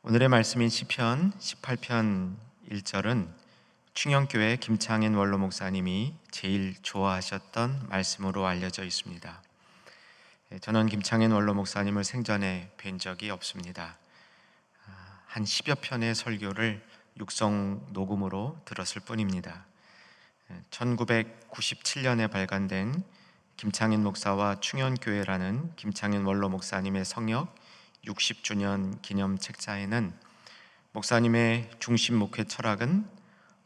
오늘의 말씀인 시편 18편 1절은 충영교회 김창인 원로 목사님이 제일 좋아하셨던 말씀으로 알려져 있습니다. 저는 김창인 원로 목사님을 생전에 뵌 적이 없습니다. 한 10여 편의 설교를 육성 녹음으로 들었을 뿐입니다. 1997년에 발간된 김창인 목사와 충현교회라는 김창인 원로 목사님의 성역 60주년 기념 책자에는 목사님의 중심 목회 철학은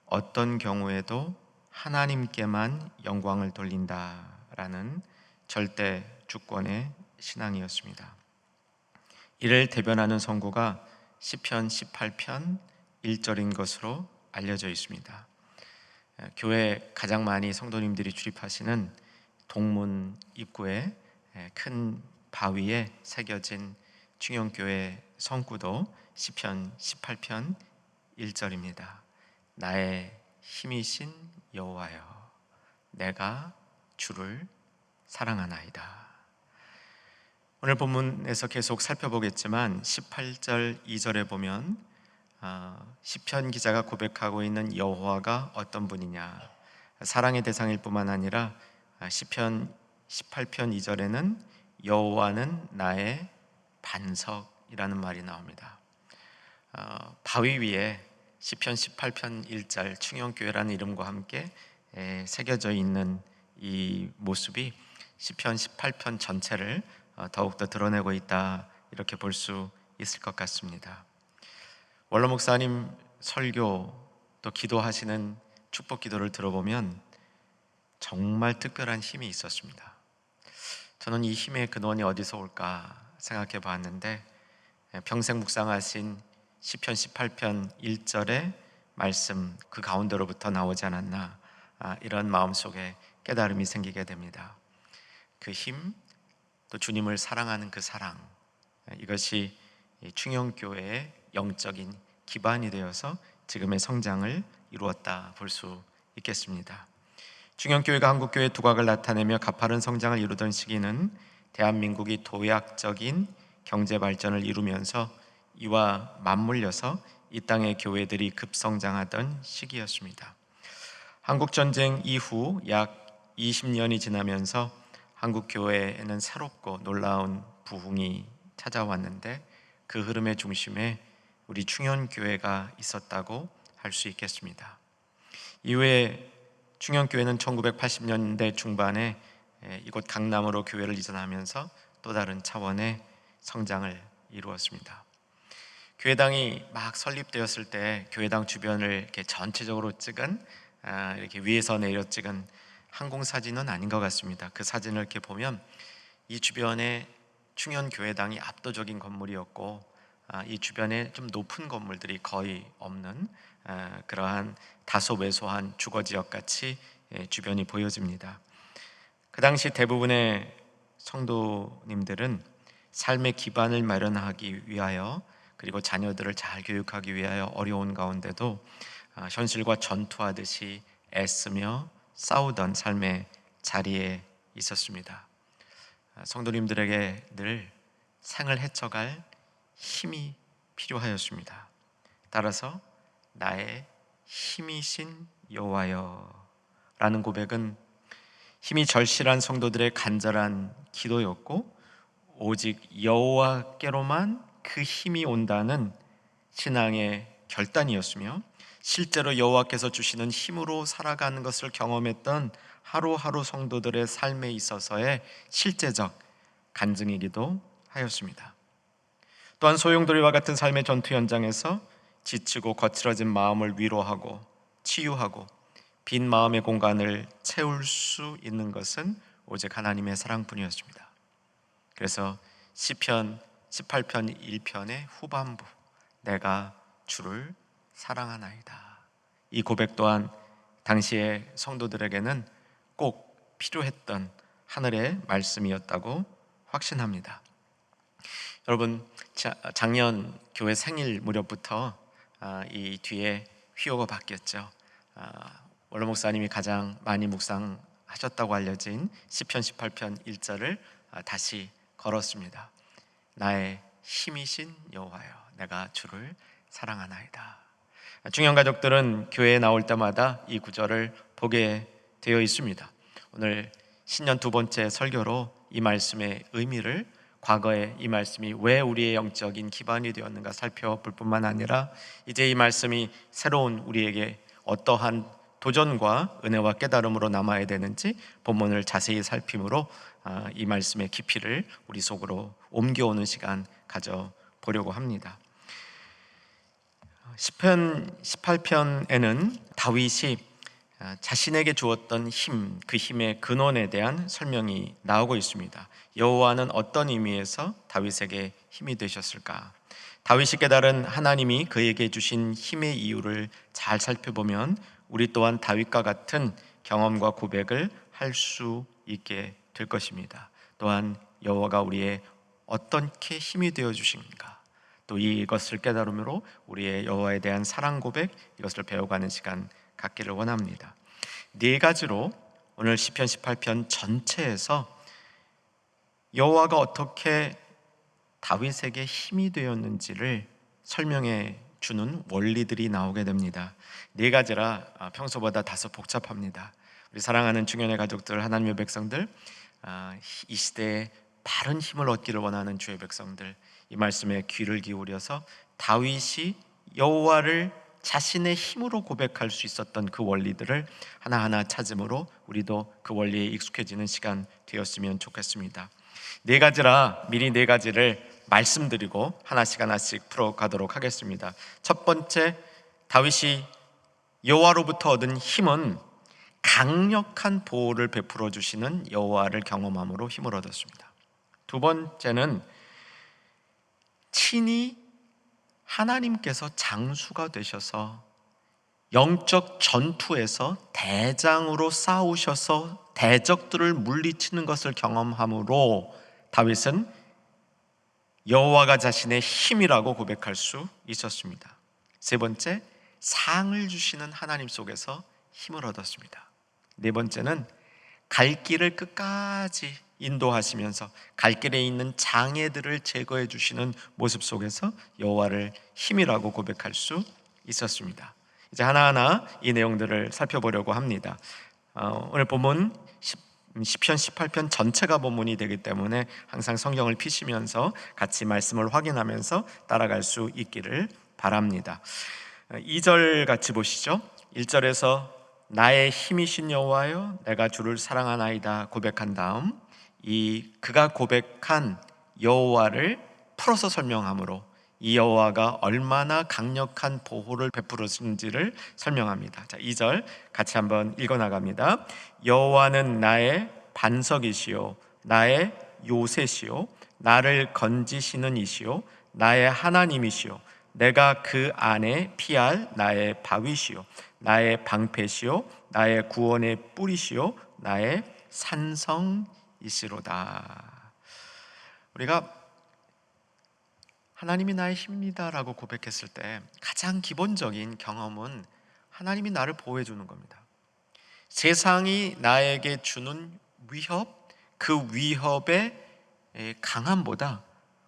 어떤 경우에도 하나님께만 영광을 돌린다라는 절대 주권의 신앙이었습니다. 이를 대변하는 선고가 시편 18편 1절인 것으로 알려져 있습니다. 교회 가장 많이 성도님들이 출입하시는 동문 입구에 큰 바위에 새겨진 충영교회 성구도 시편 18편 1절입니다. 나의 힘이신 여호와여, 내가 주를 사랑하나이다. 오늘 본문에서 계속 살펴보겠지만 18절 2절에 보면 시편 기자가 고백하고 있는 여호와가 어떤 분이냐, 사랑의 대상일 뿐만 아니라 시편 18편 2절에는 여호와는 나의 반석이라는 말이 나옵니다. 바위 위에 시편 18편 1절 충영교회라는 이름과 함께 새겨져 있는 이 모습이 시편 18편 전체를 더욱더 드러내고 있다, 이렇게 볼 수 있을 것 같습니다. 원로 목사님 설교 또 기도하시는 축복 기도를 들어보면 정말 특별한 힘이 있었습니다. 저는 이 힘의 근원이 어디서 올까 생각해 봤는데, 평생 묵상하신 시편 18편 1절의 말씀 그 가운데로부터 나오지 않았나, 이런 마음속에 깨달음이 생기게 됩니다. 그 힘, 또 주님을 사랑하는 그 사랑, 이것이 충영교회의 영적인 기반이 되어서 지금의 성장을 이루었다 볼 수 있겠습니다. 충영교회가 한국교회의 두각을 나타내며 가파른 성장을 이루던 시기는 대한민국이 도약적인 경제 발전을 이루면서 이와 맞물려서 이 땅의 교회들이 급성장하던 시기였습니다. 한국전쟁 이후 약 20년이 지나면서 한국 교회에는 새롭고 놀라운 부흥이 찾아왔는데, 그 흐름의 중심에 우리 충현교회가 있었다고 할 수 있겠습니다. 이후에 충현교회는 1980년대 중반에 이곳 강남으로 교회를 이전하면서 또 다른 차원의 성장을 이루었습니다. 교회당이 막 설립되었을 때 교회당 주변을 이렇게 전체적으로 찍은, 이렇게 위에서 내려 찍은 항공사진은 아닌 것 같습니다. 그 사진을 이렇게 보면 이 주변에 충현교회당이 압도적인 건물이었고, 이 주변에 좀 높은 건물들이 거의 없는 그러한 다소 왜소한 주거지역 같이 주변이 보여집니다. 그 당시 대부분의 성도님들은 삶의 기반을 마련하기 위하여, 그리고 자녀들을 잘 교육하기 위하여 어려운 가운데도 현실과 전투하듯이 애쓰며 싸우던 삶의 자리에 있었습니다. 성도님들에게 늘 생을 헤쳐갈 힘이 필요하였습니다. 따라서 나의 힘이신 여호와여 라는 고백은 힘이 절실한 성도들의 간절한 기도였고, 오직 여호와께로만 그 힘이 온다는 신앙의 결단이었으며, 실제로 여호와께서 주시는 힘으로 살아가는 것을 경험했던 하루하루 성도들의 삶에 있어서의 실제적 간증이기도 하였습니다. 또한 소용돌이와 같은 삶의 전투 현장에서 지치고 거칠어진 마음을 위로하고 치유하고 빈 마음의 공간을 채울 수 있는 것은 오직 하나님의 사랑뿐이었습니다. 그래서 시편 18편 1편의 후반부, 내가 주를 사랑하나이다, 이 고백 또한 당시의 성도들에게는 꼭 필요했던 하늘의 말씀이었다고 확신합니다. 여러분, 작년 교회 생일 무렵부터 이 뒤에 휘호가 바뀌었죠. 원로 목사님이 가장 많이 묵상하셨다고 알려진 시편 18편 1절을 다시 걸었습니다. 나의 힘이신 여호와여, 내가 주를 사랑하나이다. 중형 가족들은 교회에 나올 때마다 이 구절을 보게 되어 있습니다. 오늘 신년 두 번째 설교로 이 말씀의 의미를, 과거에 이 말씀이 왜 우리의 영적인 기반이 되었는가 살펴볼 뿐만 아니라 이제 이 말씀이 새로운 우리에게 어떠한 도전과 은혜와 깨달음으로 남아야 되는지 본문을 자세히 살핌으로 이 말씀의 깊이를 우리 속으로 옮겨오는 시간 가져보려고 합니다. 시편 18편에는 다윗이 자신에게 주었던 힘, 그 힘의 근원에 대한 설명이 나오고 있습니다. 여호와는 어떤 의미에서 다윗에게 힘이 되셨을까? 다윗이 깨달은 하나님이 그에게 주신 힘의 이유를 잘 살펴보면 우리 또한 다윗과 같은 경험과 고백을 할 수 있게 될 것입니다. 또한 여호와가 우리의 어떻게 힘이 되어 주신가, 또 이것을 깨달음으로 우리의 여호와에 대한 사랑 고백, 이것을 배워가는 시간 갖기를 원합니다. 네 가지로 오늘 시편 18편 전체에서 여호와가 어떻게 다윗에게 힘이 되었는지를 설명해 주는 원리들이 나오게 됩니다. 네 가지라 평소보다 다소 복잡합니다. 우리 사랑하는 중년의 가족들, 하나님의 백성들, 이 시대에 바른 힘을 얻기를 원하는 주의 백성들, 이 말씀에 귀를 기울여서 다윗이 여호와를 자신의 힘으로 고백할 수 있었던 그 원리들을 하나하나 찾음으로 우리도 그 원리에 익숙해지는 시간 되었으면 좋겠습니다. 네 가지라 미리 네 가지를 말씀드리고 하나씩 풀어가도록 하겠습니다. 첫 번째, 다윗이 여호와로부터 얻은 힘은 강력한 보호를 베풀어 주시는 여호와를 경험함으로 힘을 얻었습니다. 두 번째는 친히 하나님께서 장수가 되셔서 영적 전투에서 대장으로 싸우셔서 대적들을 물리치는 것을 경험함으로 다윗은 여호와가 자신의 힘이라고 고백할 수 있었습니다. 세 번째, 상을 주시는 하나님 속에서 힘을 얻었습니다. 네 번째는 갈 길을 끝까지 인도하시면서 갈 길에 있는 장애들을 제거해 주시는 모습 속에서 여호와를 힘이라고 고백할 수 있었습니다. 이제 하나하나 이 내용들을 살펴보려고 합니다. 오늘 본문 시편 18편 전체가 본문이 되기 때문에 항상 성경을 피시면서 같이 말씀을 확인하면서 따라갈 수 있기를 바랍니다. 2절 같이 보시죠. 1절에서 나의 힘이신 여호와여 내가 주를 사랑하나이다 고백한 다음 그가 고백한 여호와를 풀어서 설명함으로 이 여호와가 얼마나 강력한 보호를 베풀었는지를 설명합니다. 자, 2절 같이 한번 읽어나갑니다. 여호와는 나의 반석이시요 나의 요새시요 나를 건지시는 이시요 나의 하나님이시요 내가 그 안에 피할 나의 바위시요 나의 방패시요 나의 구원의 뿌리시요 나의 산성이시로다. 우리가 하나님이 나의 힘이다라고 고백했을 때 가장 기본적인 경험은 하나님이 나를 보호해 주는 겁니다. 세상이 나에게 주는 위협, 그 위협의 강함보다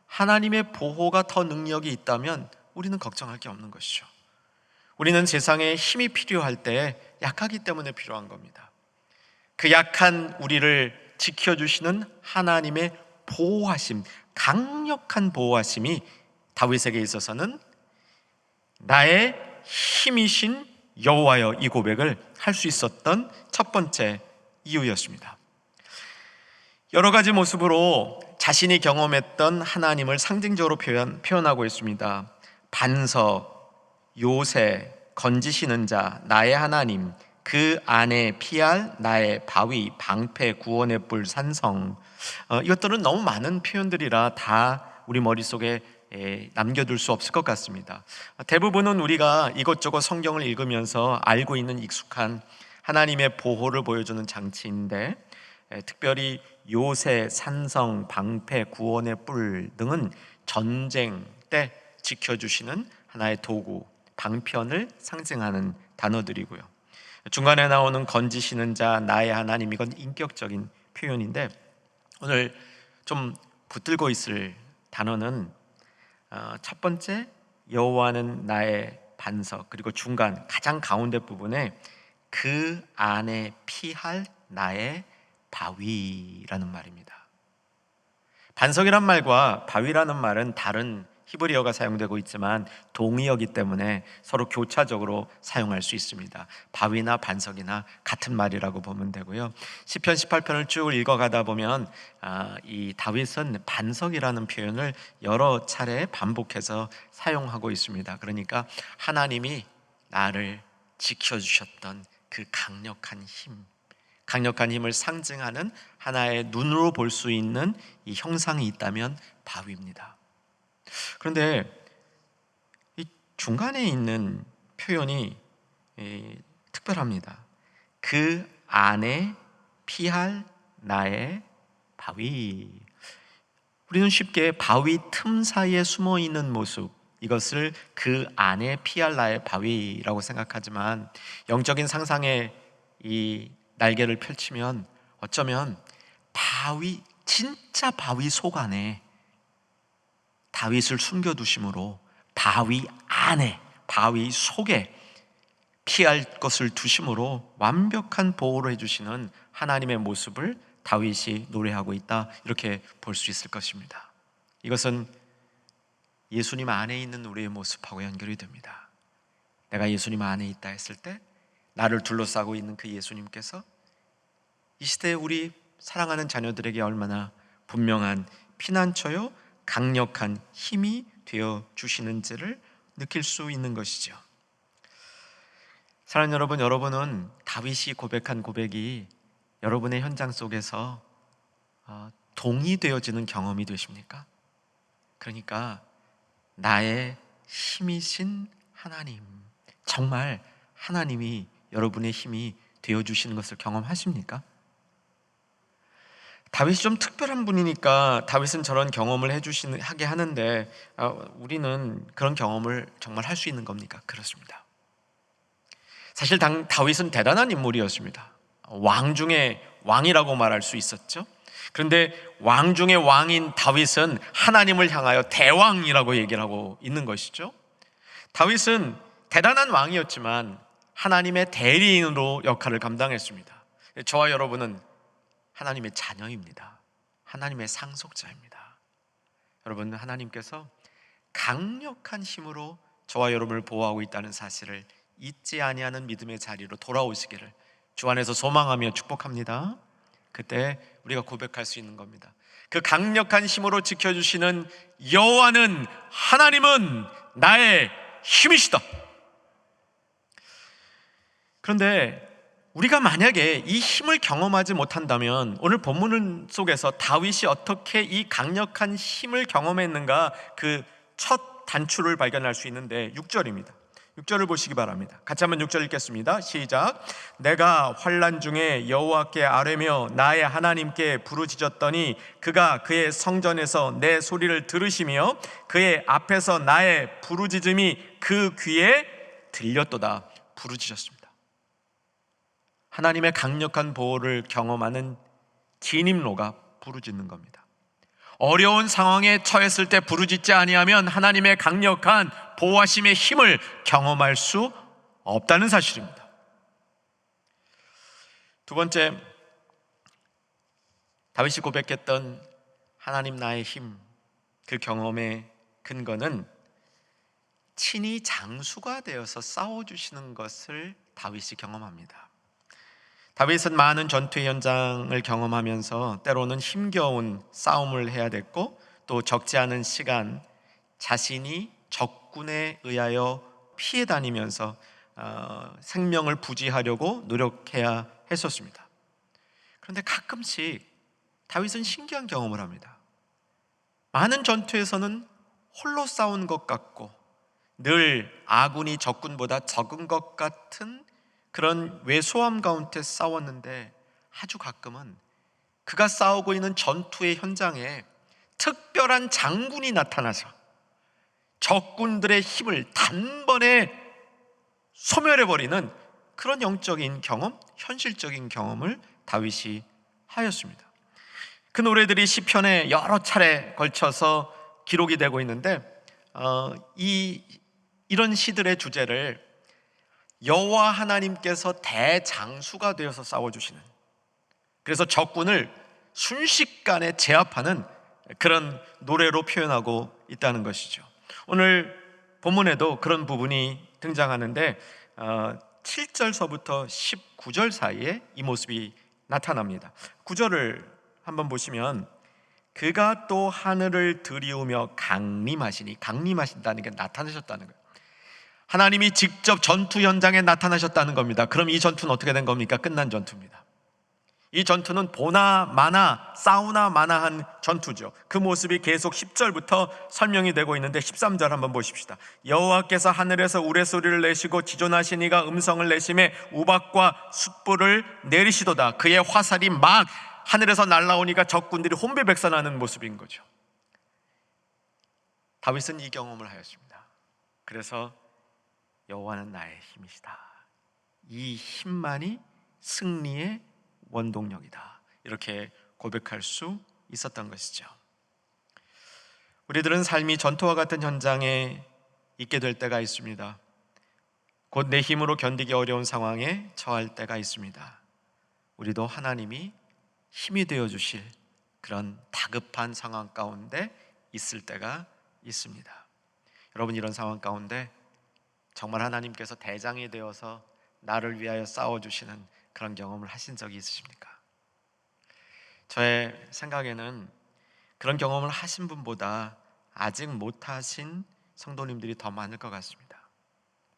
하나님의 보호가 더 능력이 있다면 우리는 걱정할 게 없는 것이죠. 우리는 세상에 힘이 필요할 때 약하기 때문에 필요한 겁니다. 그 약한 우리를 지켜주시는 하나님의 보호하심, 강력한 보호하심이 다윗에게 있어서는 나의 힘이신 여호와여 이 고백을 할 수 있었던 첫 번째 이유였습니다. 여러 가지 모습으로 자신이 경험했던 하나님을 상징적으로 표현하고 있습니다. 반석, 요새, 건지시는 자, 나의 하나님, 그 안에 피할 나의 바위, 방패, 구원의 뿔, 산성. 이것들은 너무 많은 표현들이라 다 우리 머릿속에 남겨둘 수 없을 것 같습니다. 대부분은 우리가 이것저것 성경을 읽으면서 알고 있는 익숙한 하나님의 보호를 보여주는 장치인데 특별히 요새, 산성, 방패, 구원의 뿔 등은 전쟁 때 지켜주시는 하나의 도구, 방편을 상징하는 단어들이고요. 중간에 나오는 건지시는 자, 나의 하나님, 이건 인격적인 표현인데 오늘 좀 붙들고 있을 단어는 첫 번째 여호와는 나의 반석, 그리고 중간 가장 가운데 부분에 그 안에 피할 나의 바위라는 말입니다. 반석이란 말과 바위라는 말은 다른 히브리어가 사용되고 있지만 동의어기 때문에 서로 교차적으로 사용할 수 있습니다. 바위나 반석이나 같은 말이라고 보면 되고요. 시편 18편을 쭉 읽어가다 보면 이 다윗은 반석이라는 표현을 여러 차례 반복해서 사용하고 있습니다. 그러니까 하나님이 나를 지켜주셨던 그 강력한 힘을 상징하는 하나의 눈으로 볼 수 있는 이 형상이 있다면 바위입니다. 그런데 이 중간에 있는 표현이 특별합니다. 그 안에 피할 나의 바위. 우리는 쉽게 바위 틈 사이에 숨어 있는 모습, 이것을 그 안에 피할 나의 바위라고 생각하지만 영적인 상상의 이 날개를 펼치면 어쩌면 바위, 진짜 바위 속 안에 다윗을 숨겨두심으로 바위 안에, 바위 속에 피할 것을 두심으로 완벽한 보호를 해주시는 하나님의 모습을 다윗이 노래하고 있다, 이렇게 볼 수 있을 것입니다. 이것은 예수님 안에 있는 우리의 모습하고 연결이 됩니다. 내가 예수님 안에 있다 했을 때 나를 둘러싸고 있는 그 예수님께서 이 시대에 우리 사랑하는 자녀들에게 얼마나 분명한 피난처요, 강력한 힘이 되어 주시는지를 느낄 수 있는 것이죠. 사랑하는 여러분, 여러분은 다윗이 고백한 고백이 여러분의 현장 속에서 동의되어지는 경험이 되십니까? 그러니까 나의 힘이신 하나님, 정말 하나님이 여러분의 힘이 되어주시는 것을 경험하십니까? 다윗이 좀 특별한 분이니까 다윗은 저런 경험을 하게 하는데 우리는 그런 경험을 정말 할 수 있는 겁니까? 그렇습니다. 사실 다윗은 대단한 인물이었습니다. 왕 중에 왕이라고 말할 수 있었죠. 그런데 왕 중에 왕인 다윗은 하나님을 향하여 대왕이라고 얘기를 하고 있는 것이죠. 다윗은 대단한 왕이었지만 하나님의 대리인으로 역할을 감당했습니다. 저와 여러분은 하나님의 자녀입니다. 하나님의 상속자입니다. 여러분, 하나님께서 강력한 힘으로 저와 여러분을 보호하고 있다는 사실을 잊지 아니하는 믿음의 자리로 돌아오시기를 주 안에서 소망하며 축복합니다. 그때 우리가 고백할 수 있는 겁니다. 그 강력한 힘으로 지켜주시는 여호와는, 하나님은 나의 힘이시다. 그런데 우리가 만약에 이 힘을 경험하지 못한다면 오늘 본문 속에서 다윗이 어떻게 이 강력한 힘을 경험했는가, 그 첫 단추를 발견할 수 있는데 6절입니다. 6절을 보시기 바랍니다. 같이 한번 6절 읽겠습니다. 시작. 내가 환난 중에 여호와께 아뢰며 나의 하나님께 부르짖었더니 그가 그의 성전에서 내 소리를 들으시며 그의 앞에서 나의 부르짖음이 그 귀에 들렸도다. 부르짖었습니다. 하나님의 강력한 보호를 경험하는 진입로가 부르짖는 겁니다. 어려운 상황에 처했을 때 부르짖지 아니하면 하나님의 강력한 보호하심의 힘을 경험할 수 없다는 사실입니다. 두 번째, 다윗이 고백했던 하나님 나의 힘, 그 경험의 근거는 친히 장수가 되어서 싸워주시는 것을 다윗이 경험합니다. 다윗은 많은 전투 현장을 경험하면서 때로는 힘겨운 싸움을 해야 됐고, 또 적지 않은 시간 자신이 적군에 의하여 피해 다니면서 생명을 부지하려고 노력해야 했었습니다. 그런데 가끔씩 다윗은 신기한 경험을 합니다. 많은 전투에서는 홀로 싸운 것 같고 늘 아군이 적군보다 적은 것 같은 그런 왜소함 가운데 싸웠는데, 아주 가끔은 그가 싸우고 있는 전투의 현장에 특별한 장군이 나타나서 적군들의 힘을 단번에 소멸해버리는 그런 영적인 경험, 현실적인 경험을 다윗이 하였습니다. 그 노래들이 시편에 여러 차례 걸쳐서 기록이 되고 있는데 이런 시들의 주제를 여호와 하나님께서 대장수가 되어서 싸워주시는, 그래서 적군을 순식간에 제압하는 그런 노래로 표현하고 있다는 것이죠. 오늘 본문에도 그런 부분이 등장하는데 7절서부터 19절 사이에 이 모습이 나타납니다. 9절을 한번 보시면 그가 또 하늘을 들이우며 강림하신다는 게 나타나셨다는 거예요. 하나님이 직접 전투 현장에 나타나셨다는 겁니다. 그럼 이 전투는 어떻게 된 겁니까? 끝난 전투입니다. 이 전투는 보나 마나 싸우나 마나한 전투죠. 그 모습이 계속 10절부터 설명이 되고 있는데 13절 한번 보십시다. 여호와께서 하늘에서 우레소리를 내시고 지존하신 이가 음성을 내심에 우박과 숯불을 내리시도다. 그의 화살이 막 하늘에서 날아오니까 적군들이 혼비백산하는 모습인 거죠. 다윗은 이 경험을 하였습니다. 그래서 여호와는 나의 힘이시다, 이 힘만이 승리의 원동력이다, 이렇게 고백할 수 있었던 것이죠. 우리들은 삶이 전투와 같은 현장에 있게 될 때가 있습니다. 곧 내 힘으로 견디기 어려운 상황에 처할 때가 있습니다. 우리도 하나님이 힘이 되어주실 그런 다급한 상황 가운데 있을 때가 있습니다. 여러분, 이런 상황 가운데 정말 하나님께서 대장이 되어서 나를 위하여 싸워주시는 그런 경험을 하신 적이 있으십니까? 저의 생각에는 그런 경험을 하신 분보다 아직 못하신 성도님들이 더 많을 것 같습니다.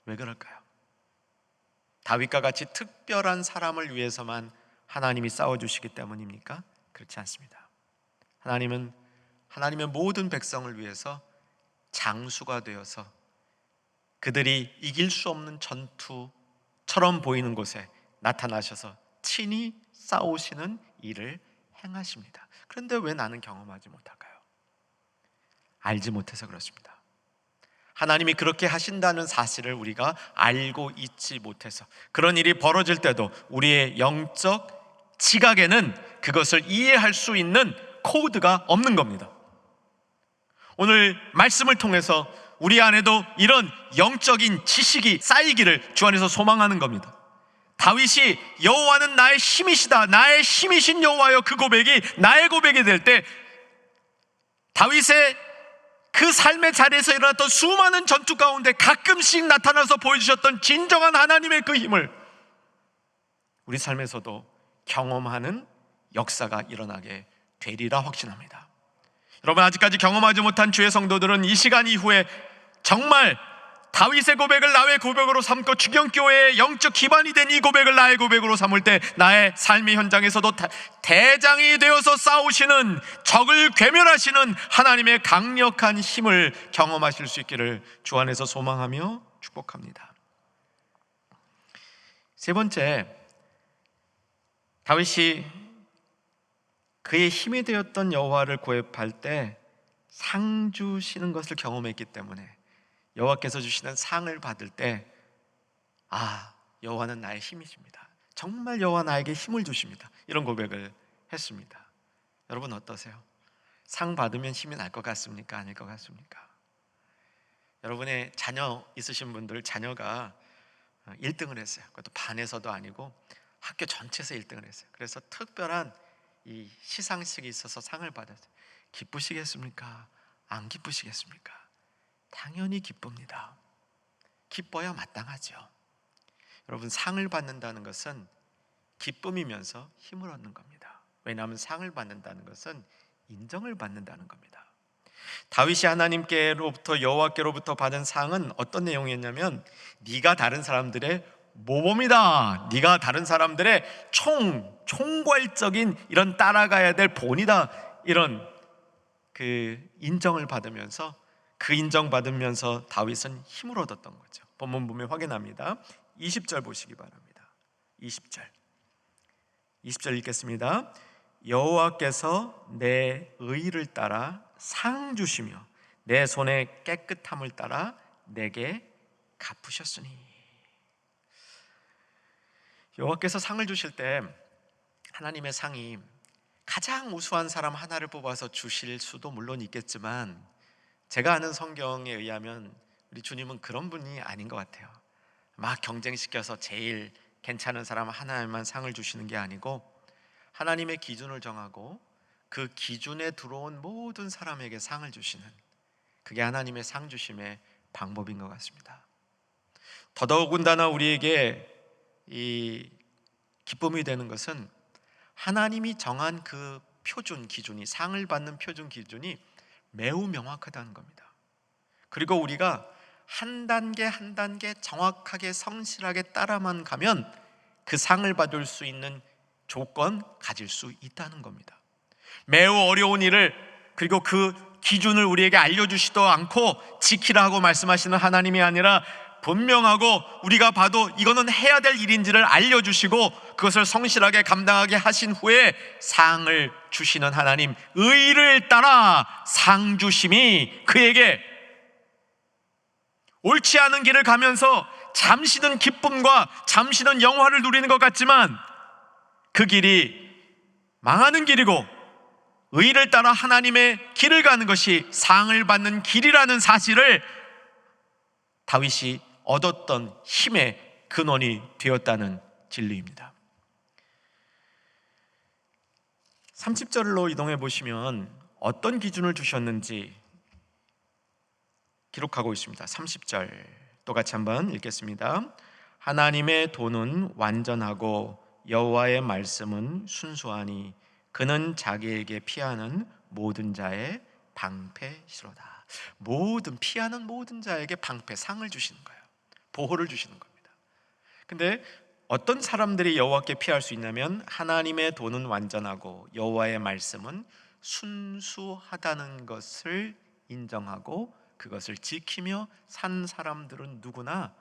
왜 그럴까요? 다윗과 같이 특별한 사람을 위해서만 하나님이 싸워주시기 때문입니까? 그렇지 않습니다. 하나님은 하나님의 모든 백성을 위해서 장수가 되어서 그들이 이길 수 없는 전투처럼 보이는 곳에 나타나셔서 친히 싸우시는 일을 행하십니다. 그런데 왜 나는 경험하지 못할까요? 알지 못해서 그렇습니다. 하나님이 그렇게 하신다는 사실을 우리가 알고 있지 못해서, 그런 일이 벌어질 때도 우리의 영적 지각에는 그것을 이해할 수 있는 코드가 없는 겁니다. 오늘 말씀을 통해서 우리 안에도 이런 영적인 지식이 쌓이기를 주 안에서 소망하는 겁니다. 다윗이 여호와는 나의 힘이시다, 나의 힘이신 여호와여, 그 고백이 나의 고백이 될 때 다윗의 그 삶의 자리에서 일어났던 수많은 전투 가운데 가끔씩 나타나서 보여주셨던 진정한 하나님의 그 힘을 우리 삶에서도 경험하는 역사가 일어나게 되리라 확신합니다. 여러분, 아직까지 경험하지 못한 주의 성도들은 이 시간 이후에 정말 다윗의 고백을 나의 고백으로 삼고 주경교회의 영적 기반이 된 이 고백을 나의 고백으로 삼을 때 나의 삶의 현장에서도 대장이 되어서 싸우시는, 적을 괴멸하시는 하나님의 강력한 힘을 경험하실 수 있기를 주 안에서 소망하며 축복합니다. 세 번째, 다윗이 그의 힘이 되었던 여호와를 고백할 때 상 주시는 것을 경험했기 때문에 여호와께서 주시는 상을 받을 때 여호와는 나의 힘이십니다, 정말 여호와 나에게 힘을 주십니다, 이런 고백을 했습니다. 여러분 어떠세요? 상 받으면 힘이 날 것 같습니까? 아닐 것 같습니까? 여러분의 자녀 있으신 분들, 자녀가 1등을 했어요. 그것도 반에서도 아니고 학교 전체에서 1등을 했어요. 그래서 특별한 이 시상식이 있어서 상을 받았어요. 기쁘시겠습니까? 안 기쁘시겠습니까? 당연히 기쁩니다. 기뻐야 마땅하죠. 여러분, 상을 받는다는 것은 기쁨이면서 힘을 얻는 겁니다. 왜냐하면 상을 받는다는 것은 인정을 받는다는 겁니다. 다윗이 하나님께로부터, 여호와께로부터 받은 상은 어떤 내용이었냐면, 네가 다른 사람들의 모범이다, 네가 다른 사람들의 총괄적인 이런 따라가야 될 본이다, 이런 그 인정을 받으면서, 그 인정받으면서 다윗은 힘을 얻었던 거죠. 본문 보면 확인합니다. 20절 보시기 바랍니다. 20절 읽겠습니다. 여호와께서 내 의를 따라 상 주시며 내 손의 깨끗함을 따라 내게 갚으셨으니. 여호와께서 상을 주실 때 하나님의 상이 가장 우수한 사람 하나를 뽑아서 주실 수도 물론 있겠지만 제가 아는 성경에 의하면 우리 주님은 그런 분이 아닌 것 같아요. 막 경쟁시켜서 제일 괜찮은 사람 하나님만 상을 주시는 게 아니고 하나님의 기준을 정하고 그 기준에 들어온 모든 사람에게 상을 주시는, 그게 하나님의 상 주심의 방법인 것 같습니다. 더더군다나 우리에게 이 기쁨이 되는 것은 하나님이 정한 그 표준 기준이, 상을 받는 표준 기준이 매우 명확하다는 겁니다. 그리고 우리가 한 단계 한 단계 정확하게 성실하게 따라만 가면 그 상을 받을 수 있는 조건 가질 수 있다는 겁니다. 매우 어려운 일을, 그리고 그 기준을 우리에게 알려주시도 않고 지키라 하고 말씀하시는 하나님이 아니라 분명하고 우리가 봐도 이거는 해야 될 일인지를 알려주시고 그것을 성실하게 감당하게 하신 후에 상을 주시는 하나님, 의를 따라 상 주심이 그에게 옳지 않은 길을 가면서 잠시는 기쁨과 잠시는 영화를 누리는 것 같지만 그 길이 망하는 길이고 의를 따라 하나님의 길을 가는 것이 상을 받는 길이라는 사실을 다윗이 얻었던 힘의 근원이 되었다는 진리입니다. 30절로 이동해 보시면 어떤 기준을 주셨는지 기록하고 있습니다. 30절 똑같이 한번 읽겠습니다. 하나님의 도는 완전하고 여호와의 말씀은 순수하니 그는 자기에게 피하는 모든 자의 방패시로다. 모든 피하는 모든 자에게 방패, 상을 주시는 거예요. 보호를 주시는 겁니다. 근데 어떤 사람들이 여호와께 피할 수 있냐면 하나님의 도는 완전하고 여호와의 말씀은 순수하다는 것을 인정하고 그것을 지키며 산 사람들은 누구나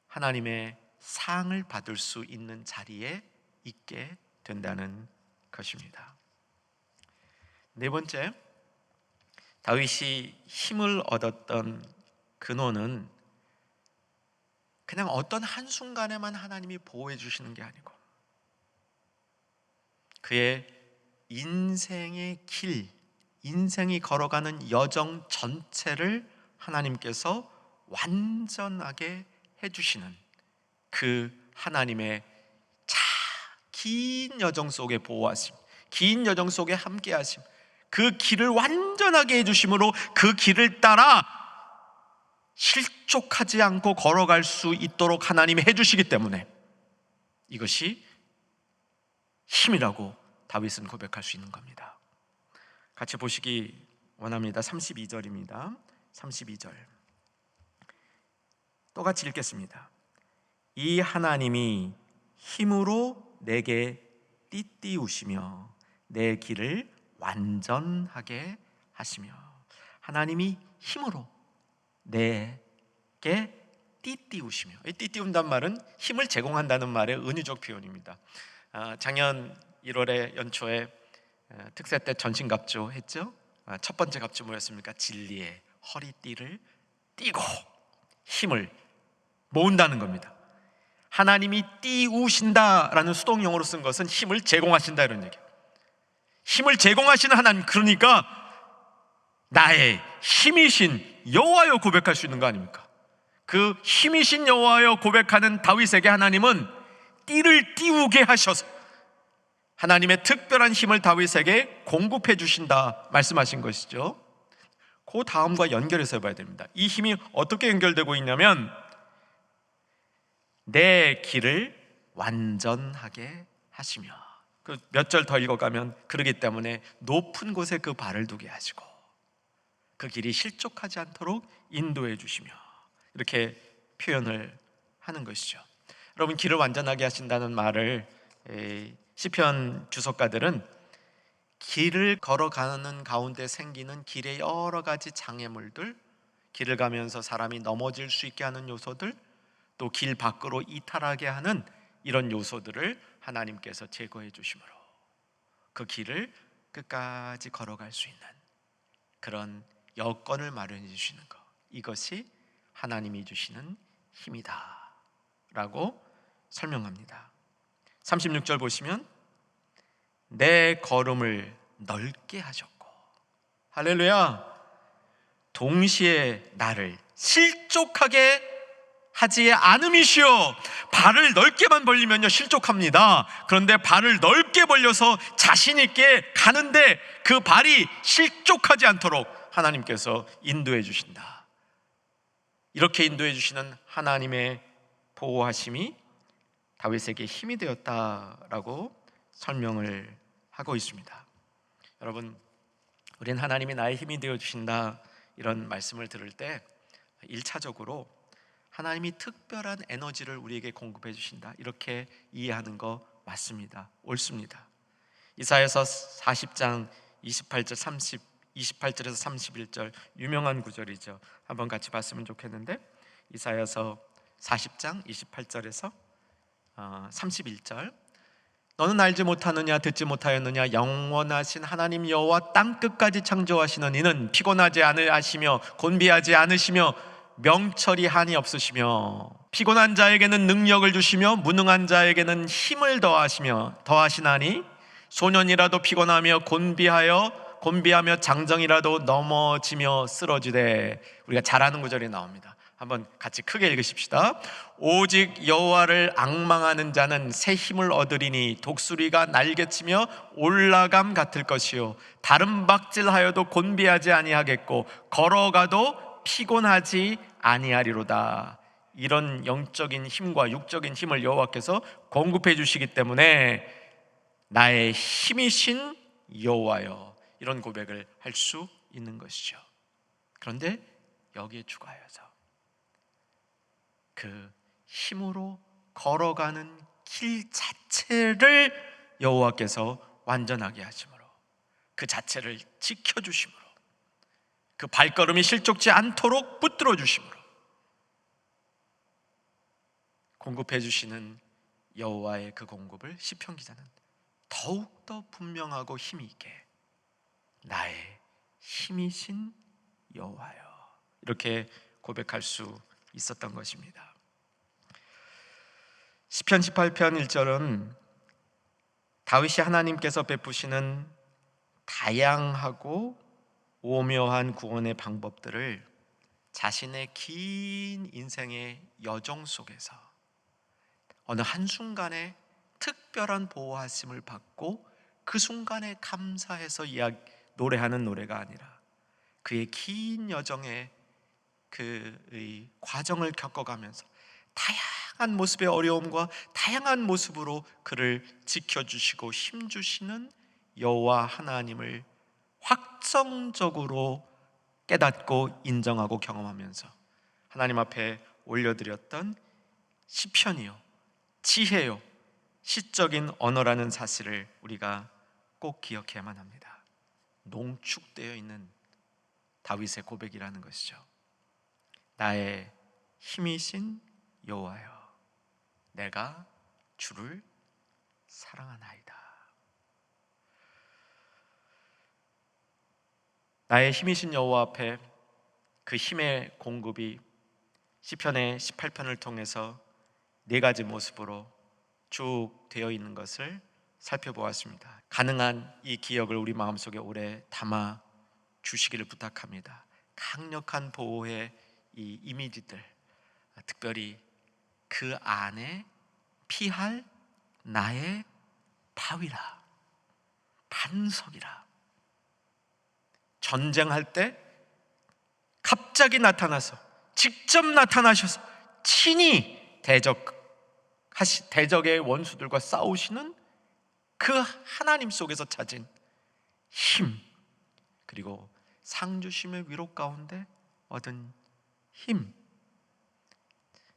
하나님의 상을 받을 수 있는 자리에 있게 된다는 것입니다. 네 번째, 다윗이 힘을 얻었던 근원은 그냥 어떤 한순간에만 하나님이 보호해 주시는 게 아니고 그의 인생의 길, 인생이 걸어가는 여정 전체를 하나님께서 완전하게 해주시는 그 하나님의 긴 여정 속에 보호하심, 긴 여정 속에 함께하심, 그 길을 완전하게 해주심으로 그 길을 따라 실족하지 않고 걸어갈 수 있도록 하나님이 해주시기 때문에 이것이 힘이라고 다윗은 고백할 수 있는 겁니다. 같이 보시기 원합니다. 32절입니다. 32절 똑같이 읽겠습니다. 이 하나님이 힘으로 내게 띠띠우시며 내 길을 완전하게 하시며, 하나님이 힘으로 내게 띠띠우시며, 띠띠운다는 말은 힘을 제공한다는 말의 은유적 표현입니다. 작년 1월에 연초에 특세 때 전신갑주 했죠. 첫 번째 갑주 뭐였습니까? 진리의 허리띠를 띠고 힘을 모은다는 겁니다. 하나님이 띠우신다라는 수동용어로 쓴 것은 힘을 제공하신다 이런 얘기예요. 힘을 제공하시는 하나님, 그러니까 나의 힘이신 여호와여 고백할 수 있는 거 아닙니까? 그 힘이신 여호와여 고백하는 다윗에게 하나님은 띠를 띠우게 하셔서 하나님의 특별한 힘을 다윗에게 공급해 주신다 말씀하신 것이죠. 그 다음과 연결해서 봐야 됩니다. 이 힘이 어떻게 연결되고 있냐면 내 길을 완전하게 하시며, 그 몇 절 더 읽어가면 그러기 때문에 높은 곳에 그 발을 두게 하시고 그 길이 실족하지 않도록 인도해 주시며, 이렇게 표현을 하는 것이죠. 여러분, 길을 완전하게 하신다는 말을 시편 주석가들은 길을 걸어가는 가운데 생기는 길의 여러 가지 장애물들, 길을 가면서 사람이 넘어질 수 있게 하는 요소들, 또 길 밖으로 이탈하게 하는 이런 요소들을 하나님께서 제거해 주심으로 그 길을 끝까지 걸어갈 수 있는 그런 여건을 마련해 주시는 것, 이것이 하나님이 주시는 힘이다 라고 설명합니다. 36절 보시면 내 걸음을 넓게 하셨고, 할렐루야, 동시에 나를 실족하게 하지 않음이시요. 발을 넓게만 벌리면요 실족합니다. 그런데 발을 넓게 벌려서 자신 있게 가는데 그 발이 실족하지 않도록 하나님께서 인도해 주신다. 이렇게 인도해 주시는 하나님의 보호하심이 다윗에게 힘이 되었다라고 설명을 하고 있습니다. 여러분, 우린 하나님이 나의 힘이 되어 주신다 이런 말씀을 들을 때 1차적으로 하나님이 특별한 에너지를 우리에게 공급해 주신다 이렇게 이해하는 거 맞습니다. 옳습니다. 이사야서 40장 28절에서 31절 유명한 구절이죠. 한번 같이 봤으면 좋겠는데, 이사야서 40장 28절에서 31절. 너는 알지 못하느냐, 듣지 못하였느냐, 영원하신 하나님 여호와 땅끝까지 창조하시는 이는 피곤하지 않으시며 곤비하지 않으시며 명철이 한이 없으시며 피곤한 자에게는 능력을 주시며 무능한 자에게는 힘을 더하시나니 소년이라도 피곤하며 곤비하며 장정이라도 넘어지며 쓰러지되. 우리가 잘 아는 구절이 나옵니다. 한번 같이 크게 읽으십시다. 오직 여호와를 앙망하는 자는 새 힘을 얻으리니 독수리가 날개치며 올라감 같을 것이요 다른 박질하여도 곤비하지 아니하겠고 걸어가도 피곤하지 아니하리로다. 이런 영적인 힘과 육적인 힘을 여호와께서 공급해 주시기 때문에 나의 힘이신 여호와여, 이런 고백을 할 수 있는 것이죠. 그런데 여기에 추가하여서 그 힘으로 걸어가는 길 자체를 여호와께서 완전하게 하심으로, 그 자체를 지켜주심으로, 그 발걸음이 실족지 않도록 붙들어 주심으로 공급해 주시는 여호와의 그 공급을 시편 기자는 더욱더 분명하고 힘이 있게 나의 힘이신 여호와여, 이렇게 고백할 수 있었던 것입니다. 시편 18편 1절은 다윗이 하나님께서 베푸시는 다양하고 오묘한 구원의 방법들을 자신의 긴 인생의 여정 속에서 어느 한순간에 특별한 보호하심을 받고 그 순간에 감사해서 노래하는 노래가 아니라 그의 긴 여정의 그 과정을 겪어가면서 다양한 모습의 어려움과 다양한 모습으로 그를 지켜주시고 힘주시는 여호와 하나님을 확정적으로 깨닫고 인정하고 경험하면서 하나님 앞에 올려드렸던 시편이요, 지혜요, 시적인 언어라는 사실을 우리가 꼭 기억해야만 합니다. 농축되어 있는 다윗의 고백이라는 것이죠. 나의 힘이신 여호와여, 내가 주를 사랑하나이다. 나의 힘이신 여호와 앞에 그 힘의 공급이 시편의 18편을 통해서 네 가지 모습으로 쭉 되어 있는 것을 살펴보았습니다. 가능한 이 기억을 우리 마음속에 오래 담아 주시기를 부탁합니다. 강력한 보호의 이 이미지들, 특별히 그 안에 피할 나의 바위라, 반석이라, 전쟁할 때 갑자기 나타나서 직접 나타나셔서 친히 대적의 원수들과 싸우시는 그 하나님 속에서 찾은 힘, 그리고 상주심의 위로 가운데 얻은 힘,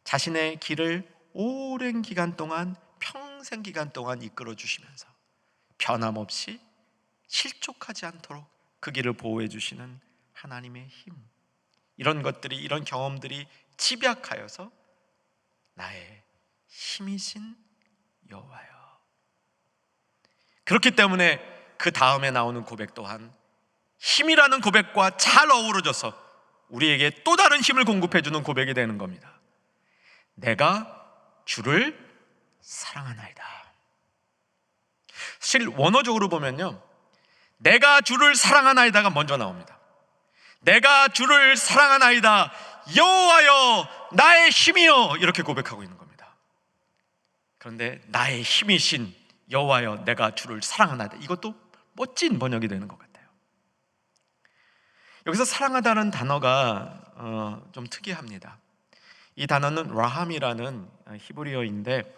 자신의 길을 오랜 기간 동안, 평생 기간 동안 이끌어 주시면서 변함없이 실족하지 않도록 그 길을 보호해 주시는 하나님의 힘, 이런 것들이, 이런 경험들이 집약하여서 나의 힘이신 여호와여. 그렇기 때문에 그 다음에 나오는 고백 또한 힘이라는 고백과 잘 어우러져서 우리에게 또 다른 힘을 공급해 주는 고백이 되는 겁니다. 내가 주를 사랑하나이다. 사실 원어적으로 보면요, 내가 주를 사랑하나이다가 먼저 나옵니다. 내가 주를 사랑하나이다. 여호와여 나의 힘이여. 이렇게 고백하고 있는 겁니다. 그런데 나의 힘이신 여호와여 내가 주를 사랑하나이다. 이것도 멋진 번역이 되는 것 같아요. 여기서 사랑하다는 단어가 좀 특이합니다. 이 단어는 라함이라는 히브리어인데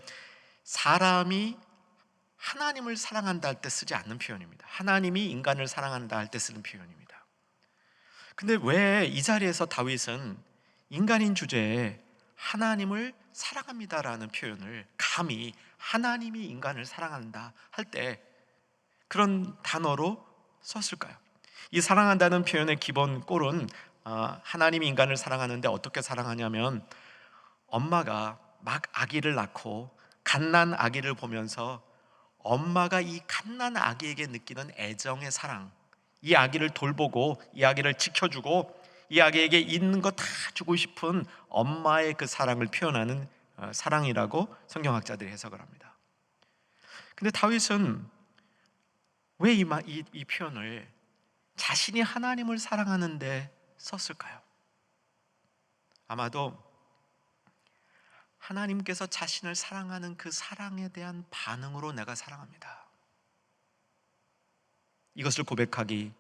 사람이 하나님을 사랑한다 할 때 쓰지 않는 표현입니다. 하나님이 인간을 사랑한다 할 때 쓰는 표현입니다. 근데 왜 이 자리에서 다윗은 인간인 주제에 하나님을 사랑합니다라는 표현을 감히 하나님이 인간을 사랑한다 할 때 그런 단어로 썼을까요? 이 사랑한다는 표현의 기본 꼴은 하나님이 인간을 사랑하는데 어떻게 사랑하냐면 엄마가 막 아기를 낳고 갓난 아기를 보면서 엄마가 이 갓난 아기에게 느끼는 애정의 사랑, 이 아기를 돌보고 이 아기를 지켜주고 이 아기에게 있는 거 다 주고 싶은 엄마의 그 사랑을 표현하는 사랑이라고 성경학자들이 해석을 합니다. 근데 다윗은 왜 이 표현을 자신이 하나님을 사랑하는데 썼을까요? 아마도 하나님께서 자신을 사랑하는 그 사랑에 대한 반응으로 내가 사랑합니다, 이것을 고백하기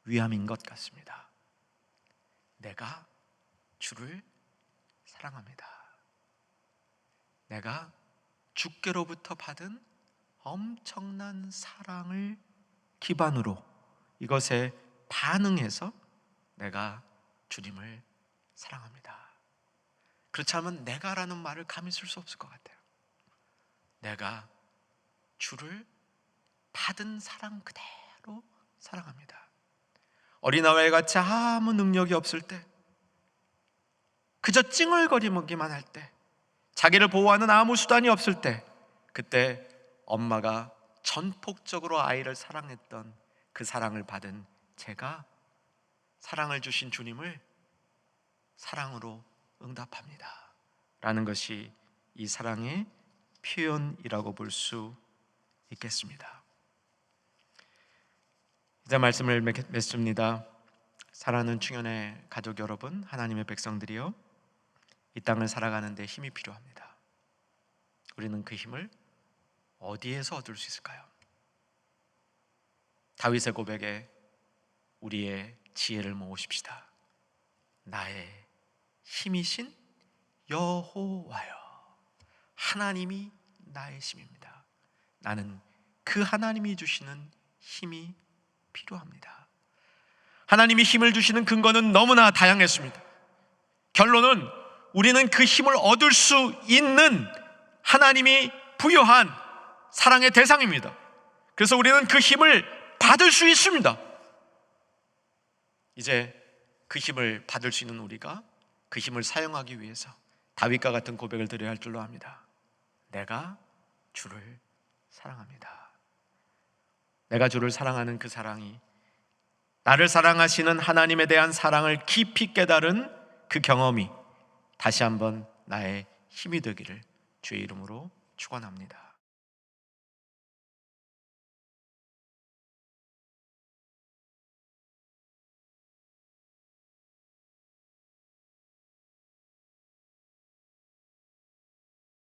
위함인 것 같습니다. 내가 주를 사랑합니다. 내가 주께로부터 받은 엄청난 사랑을 기반으로 이것에 반응해서 내가 주님을 사랑합니다. 그렇지 않으면 내가라는 말을 감히 쓸 수 없을 것 같아요. 내가 주를 받은 사랑 그대로 사랑합니다. 어린아이 같이 아무 능력이 없을 때, 그저 찡얼거리기만 할 때, 자기를 보호하는 아무 수단이 없을 때, 그때 엄마가 전폭적으로 아이를 사랑했던 그 사랑을 받은 제가 사랑을 주신 주님을 사랑으로 응답합니다 라는 것이 이 사랑의 표현이라고 볼 수 있겠습니다. 이제 말씀을 맺습니다. 사랑하는 충현의 가족 여러분, 하나님의 백성들이요, 이 땅을 살아가는 데 힘이 필요합니다. 우리는 그 힘을 어디에서 얻을 수 있을까요? 다윗의 고백에 우리의 지혜를 모으십시다. 나의 힘이신 여호와여, 하나님이 나의 힘입니다. 나는 그 하나님이 주시는 힘이 필요합니다. 하나님이 힘을 주시는 근거는 너무나 다양했습니다. 결론은 우리는 그 힘을 얻을 수 있는 하나님이 부여한 사랑의 대상입니다. 그래서 우리는 그 힘을 받을 수 있습니다. 이제 그 힘을 받을 수 있는 우리가 그 힘을 사용하기 위해서 다윗과 같은 고백을 드려야 할 줄로 압니다. 내가 주를 사랑합니다. 내가 주를 사랑하는 그 사랑이 나를 사랑하시는 하나님에 대한 사랑을 깊이 깨달은 그 경험이 다시 한번 나의 힘이 되기를 주의 이름으로 축원합니다.